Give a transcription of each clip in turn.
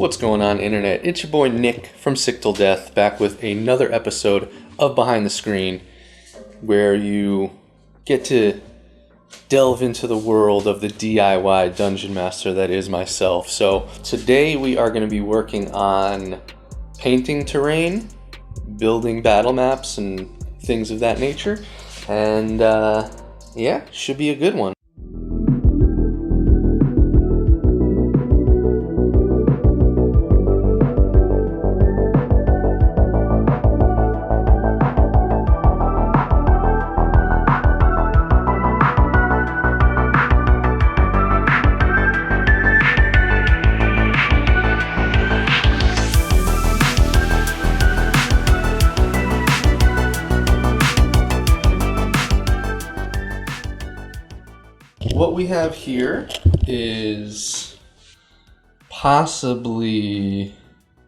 What's going on, internet? It's your boy Nick from Sick Till Death, back with another episode of Behind the Screen, where you get to delve into the world of the DIY dungeon master that is myself. So today we are going to be working on painting terrain, building battle maps and things of that nature, and yeah, should be a good one. What we have here is possibly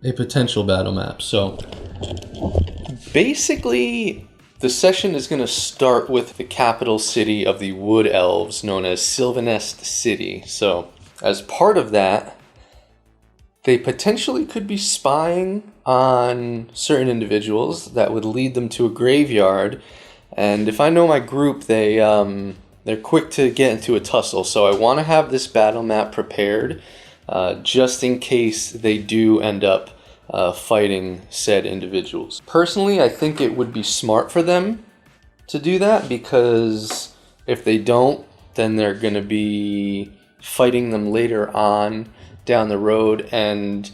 a potential battle map. So basically the session is going to start with the capital city of the Wood Elves, known as Sylvanest City. So as part of that, they potentially could be spying on certain individuals that would lead them to a graveyard. And if I know my group, they're quick to get into a tussle, so I want to have this battle map prepared just in case they do end up fighting said individuals. Personally, I think it would be smart for them to do that, because if they don't, then they're going to be fighting them later on down the road, and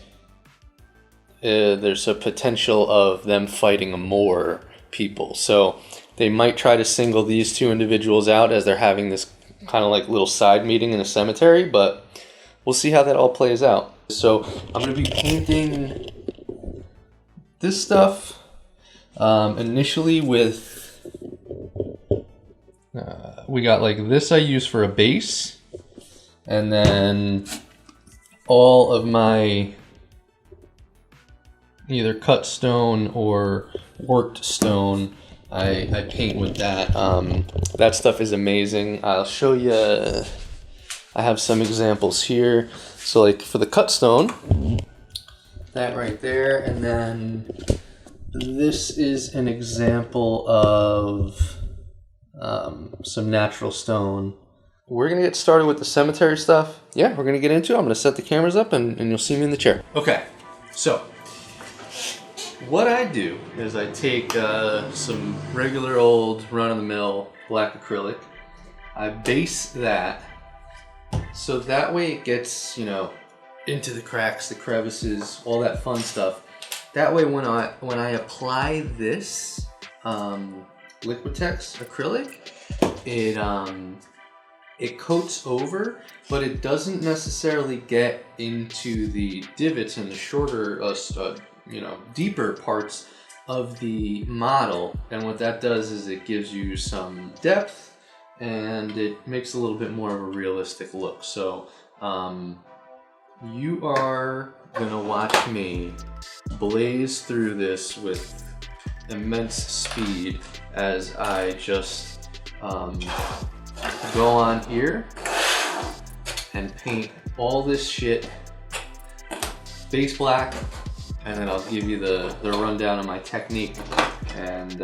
there's a potential of them fighting more people. So they might try to single these two individuals out as they're having this kind of like little side meeting in a cemetery, but we'll see how that all plays out. So I'm going to be painting this stuff initially with, we got like this I use for a base, and then all of my either cut stone or worked stone, I paint with that. That stuff is amazing. I'll show you. I have some examples here. So like for the cut stone, that right there, and then this is an example of some natural stone. We're gonna get started with the cemetery stuff. Yeah, we're gonna get into it. I'm gonna set the cameras up and you'll see me in the chair. Okay, so what I do is I take some regular old run-of-the-mill black acrylic. I base that so that way it gets, you know, into the cracks, the crevices, all that fun stuff. That way when I apply this Liquitex acrylic, it coats over, but it doesn't necessarily get into the divots and the shorter deeper parts of the model. And what that does is it gives you some depth and it makes a little bit more of a realistic look. So you are gonna watch me blaze through this with immense speed as I just go on here and paint all this shit base black, and then I'll give you the rundown of my technique. And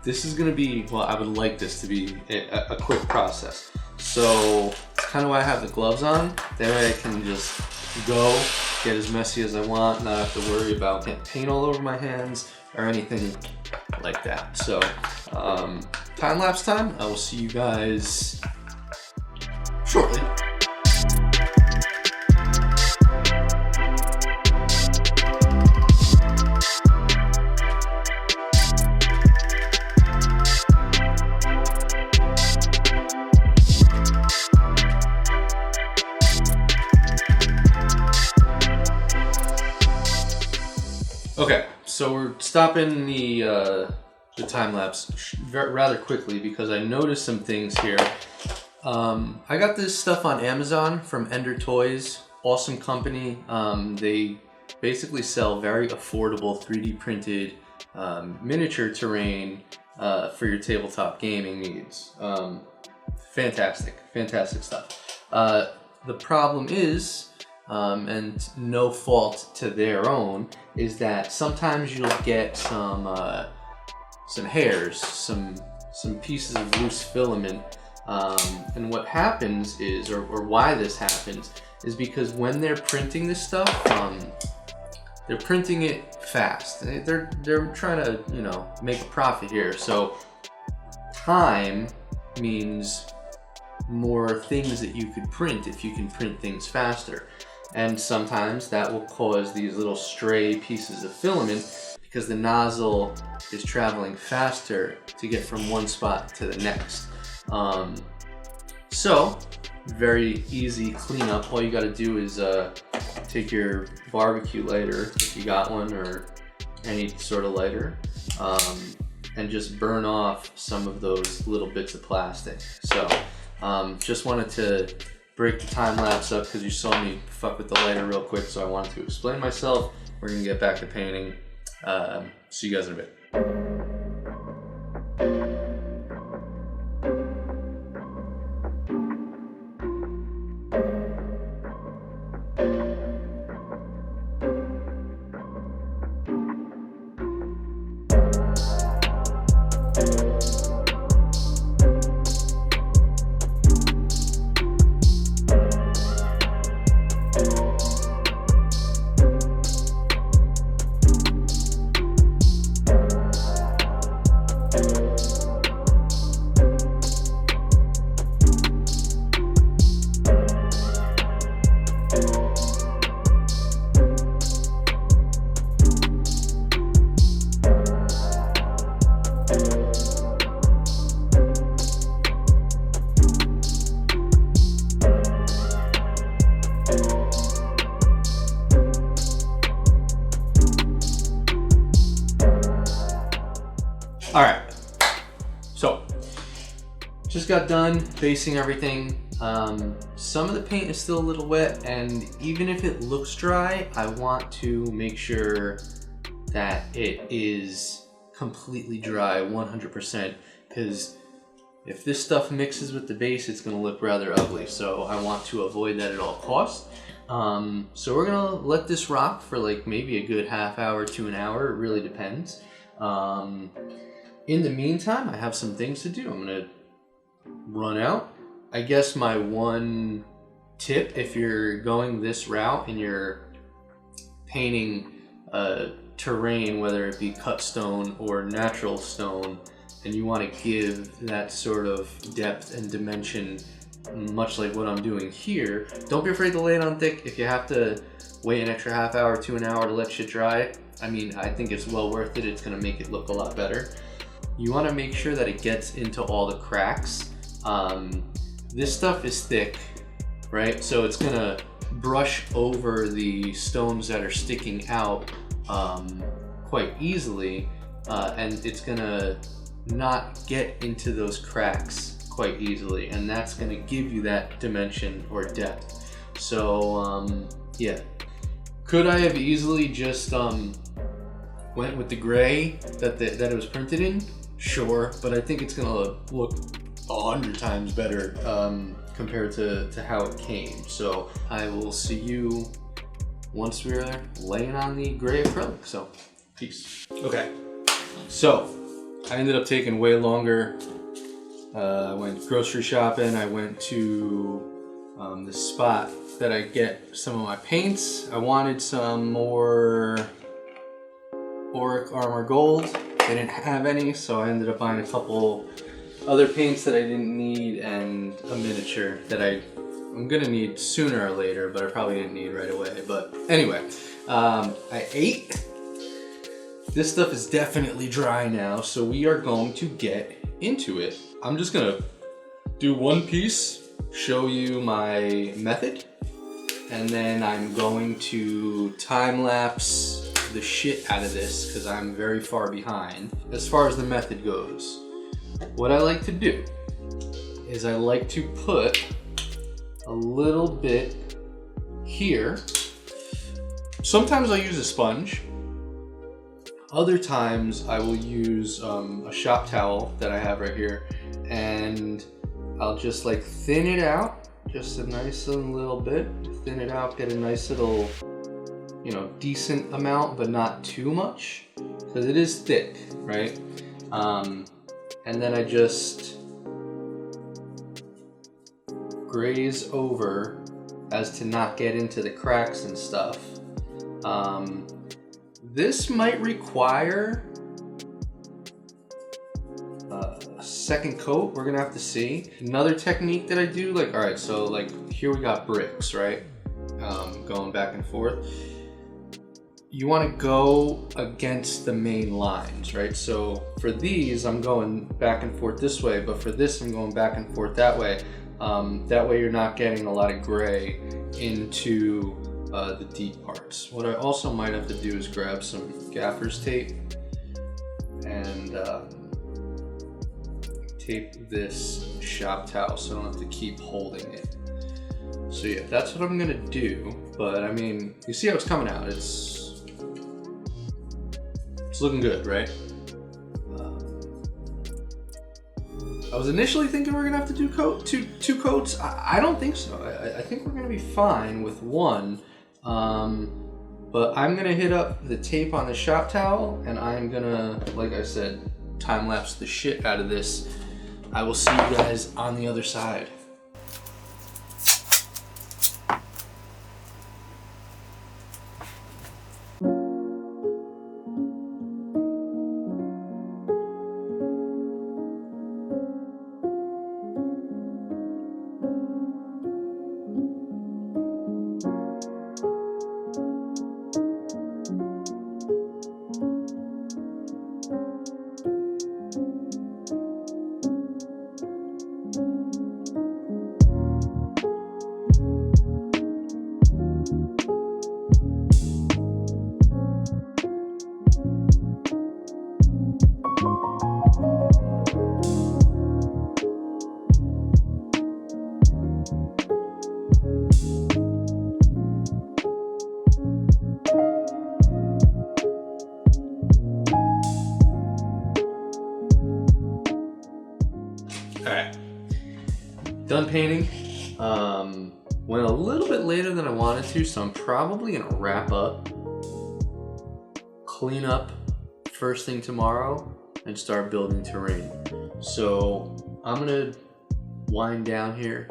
this is gonna be, well, I would like this to be a quick process. So it's kind of why I have the gloves on. That way I can just go, get as messy as I want, not have to worry about paint all over my hands or anything like that. So time-lapse time, I will see you guys shortly. Okay, so we're stopping the time-lapse rather quickly because I noticed some things here. I got this stuff on Amazon from Ender Toys, awesome company. They basically sell very affordable 3D printed miniature terrain for your tabletop gaming needs. Fantastic stuff. The problem is and no fault to their own, is that sometimes you'll get some hairs, some pieces of loose filament, and what happens is, or why this happens, is because when they're printing this stuff, they're printing it fast. They're trying to, you know, make a profit here. So time means more things that you could print if you can print things faster. And sometimes that will cause these little stray pieces of filament because the nozzle is traveling faster to get from one spot to the next. So very easy cleanup. All you got to do is take your barbecue lighter, if you got one, or any sort of lighter, and just burn off some of those little bits of plastic. So just wanted to break the time lapse up because you saw me fuck with the lighter real quick, so I wanted to explain myself. We're gonna get back to painting. See you guys in a bit. All right, so just got done basing everything. Some of the paint is still a little wet, and even if it looks dry, I want to make sure that it is completely dry 100%, because if this stuff mixes with the base, it's gonna look rather ugly. So I want to avoid that at all costs. So we're gonna let this rock for like maybe a good half hour to an hour. It really depends. In the meantime, I have some things to do. I'm gonna run out. I guess my one tip, if you're going this route and you're painting terrain, whether it be cut stone or natural stone, and you want to give that sort of depth and dimension, much like what I'm doing here, don't be afraid to lay it on thick. If you have to wait an extra half hour to an hour to let shit dry, I mean, I think it's well worth it. It's gonna make it look a lot better. You want to make sure that it gets into all the cracks. This stuff is thick, right? So it's gonna brush over the stones that are sticking out quite easily, and it's gonna not get into those cracks quite easily, and that's gonna give you that dimension or depth. So yeah, could I have easily just went with the gray that it was printed in? Sure, but I think it's gonna look 100 times better compared to how it came. So I will see you once we're laying on the gray acrylic. So peace. Okay, so I ended up taking way longer. I went grocery shopping. I went to the spot that I get some of my paints. I wanted some more Auric Armor Gold. They didn't have any, so I ended up buying a couple other paints that I didn't need, and a miniature that I'm gonna need sooner or later, but I probably didn't need right away. But anyway, I ate. This stuff is definitely dry now, so we are going to get into it. I'm just gonna do one piece, show you my method, and then I'm going to time lapse the shit out of this because I'm very far behind as far as the method goes. What I like to do is I like to put a little bit here. Sometimes I use a sponge. Other times I will use a shop towel that I have right here, and I'll just like thin it out just a nice little bit. Thin it out, get a nice little, decent amount, but not too much, because it is thick, right? And then I just graze over as to not get into the cracks and stuff. This might require a second coat. We're gonna have to see. Another technique that I do, all right, so here we got bricks, right? Going back and forth. You want to go against the main lines, right? So for these, I'm going back and forth this way, but for this, I'm going back and forth that way. That way you're not getting a lot of gray into the deep parts. What I also might have to do is grab some gaffer's tape and tape this shop towel so I don't have to keep holding it. So yeah, that's what I'm gonna do. But I mean, you see how it's coming out. It's looking good, right? I was initially thinking we're gonna have to do two coats. I don't think so. I think we're gonna be fine with one. But I'm gonna hit up the tape on the shop towel, and I'm gonna, like I said, time lapse the shit out of this. I will see you guys on the other side. Alright, done painting. Went a little bit later than I wanted to, so I'm probably gonna wrap up, clean up first thing tomorrow, and start building terrain. So I'm gonna wind down here.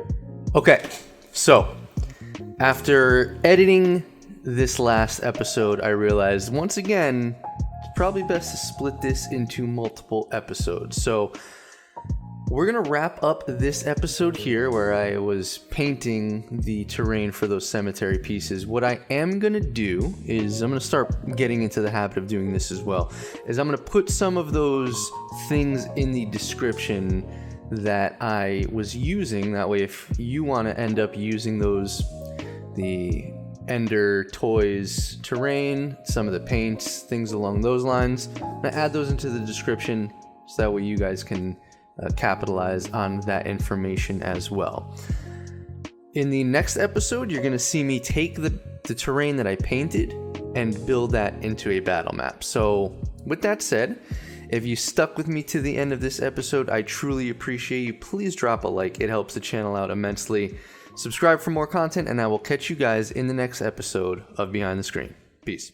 Okay, so after editing this last episode, I realized once again, it's probably best to split this into multiple episodes. So we're gonna wrap up this episode here where I was painting the terrain for those cemetery pieces. What I am gonna do is I'm gonna start getting into the habit of doing this as well, is I'm gonna put some of those things in the description that I was using. That way, if you wanna end up using those, the Ender Toys terrain, some of the paints, things along those lines, I'm gonna add those into the description so that way you guys can capitalize on that information as well. In the next episode, you're going to see me take the terrain that I painted and build that into a battle map. So with that said, if you stuck with me to the end of this episode, I truly appreciate you. Please drop a like. It helps the channel out immensely. Subscribe for more content, and I will catch you guys in the next episode of Behind the Screen. Peace.